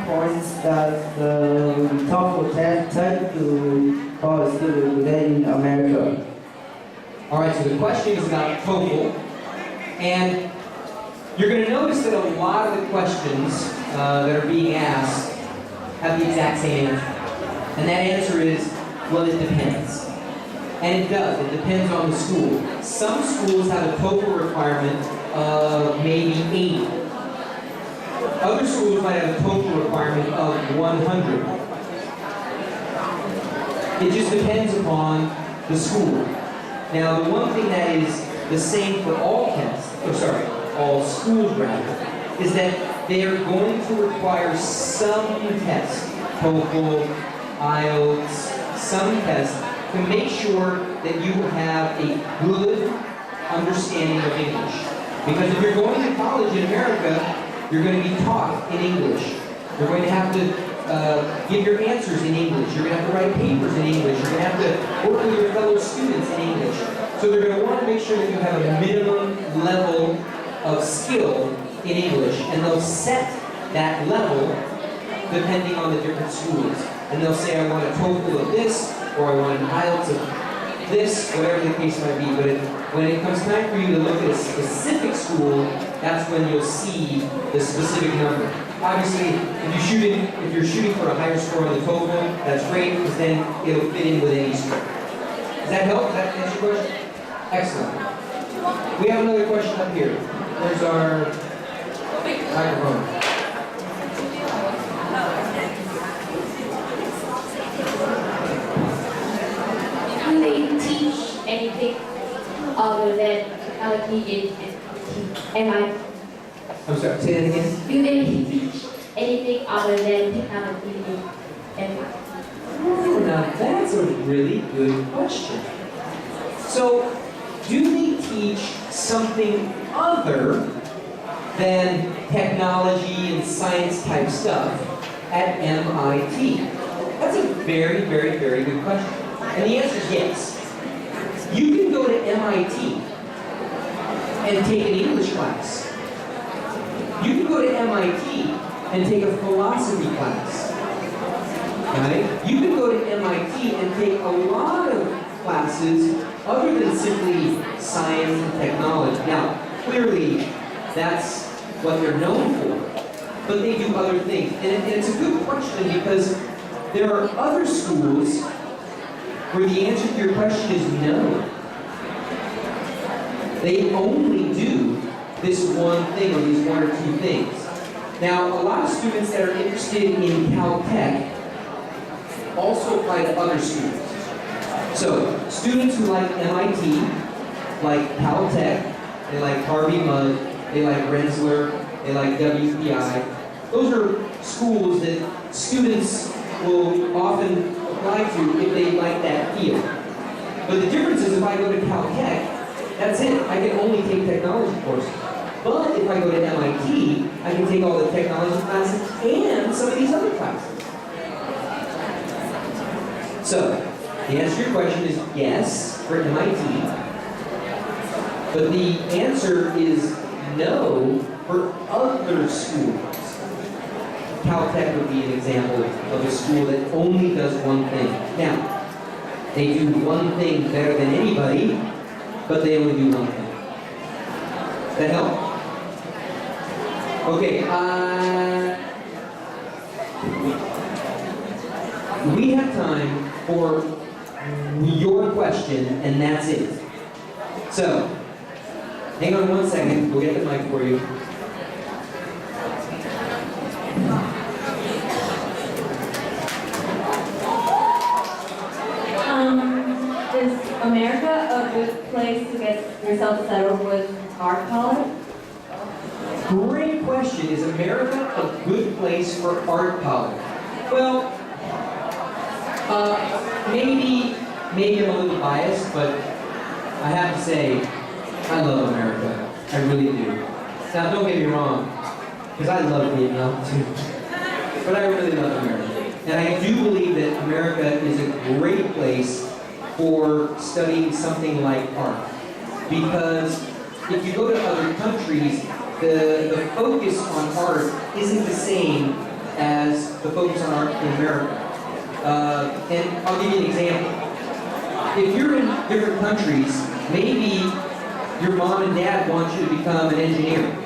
points that the TOEFL test tend to for a student within America? All right, so the question is about TOEFL, and you're going to notice that a lot of the questions that are being asked have the exact same answer. And that answer is, well, it depends. And it does. It depends on the school. Some schools have a TOEFL requirement of maybe 80. Other schools might have a TOEFL requirement of 100. It just depends upon the school. Now, the one thing that is the same for all tests, all schools rather, is that they are going to require some tests, TOEFL, IELTS, some tests, to make sure that you have a good understanding of English. Because if you're going to college in America, you're going to be taught in English. You're going to have to give your answers in English. You're going to have to write papers in English. You're going to have to work with your fellow students in English. So they're going to want to make sure that you have a minimum level of skill in English. And they'll set that level depending on the different schools. And they'll say, I want a TOEFL of this, or I want an IELTS of this, whatever the case might be. But when it comes time for you to look at a specific school, that's when you'll see the specific number. Obviously, if you're shooting for a higher score on the TOEFL, that's great, because then it'll fit in with any score. Does that help? Does that answer your question? Excellent. We have another question up here. There's our microphone. Do they teach anything other than technology in MIT? I'm sorry, say that again? Do they teach anything other than technology in MIT? Oh, now that's a really good question. So, do they teach something other than technology and science type stuff at MIT? That's a very, very, very good question. And the answer is yes. You can go to MIT and take an English class. You can go to MIT and take a philosophy class. Right? You can go to MIT and take a lot of classes other than simply science and technology. Now, clearly, that's what they're known for. But they do other things. And it's a good question because there are other schools where the answer to your question is no. They only do this one thing or these one or two things. Now, a lot of students that are interested in Caltech also apply to other schools. So, students who like MIT, like Caltech, they like Harvey Mudd, they like Rensselaer, they like WPI. Those are schools that students will often apply to if they like that field. But the difference is if I go to Caltech, that's it. I can only take technology courses. But if I go to MIT, I can take all the technology classes and some of these other classes. So, the answer to your question is yes for MIT. But the answer is no for other schools. Caltech would be an example of a school that only does one thing. Now, they do one thing better than anybody, but they only do one thing. Does that help? Okay, we have time for your question, and that's it. So, hang on one second, we'll get the mic for you. Is America a good place to get yourself settled with art college? Great question. Is America a good place for art college? Well, maybe I'm a little biased, but I have to say, I love America. I really do. Now, don't get me wrong, because I love Vietnam too. But I really love America. And I do believe that America is a great place for studying something like art. Because if you go to other countries, the focus on art isn't the same as the focus on art in America. And I'll give you an example. If you're in different countries, maybe your mom and dad want you to become an engineer.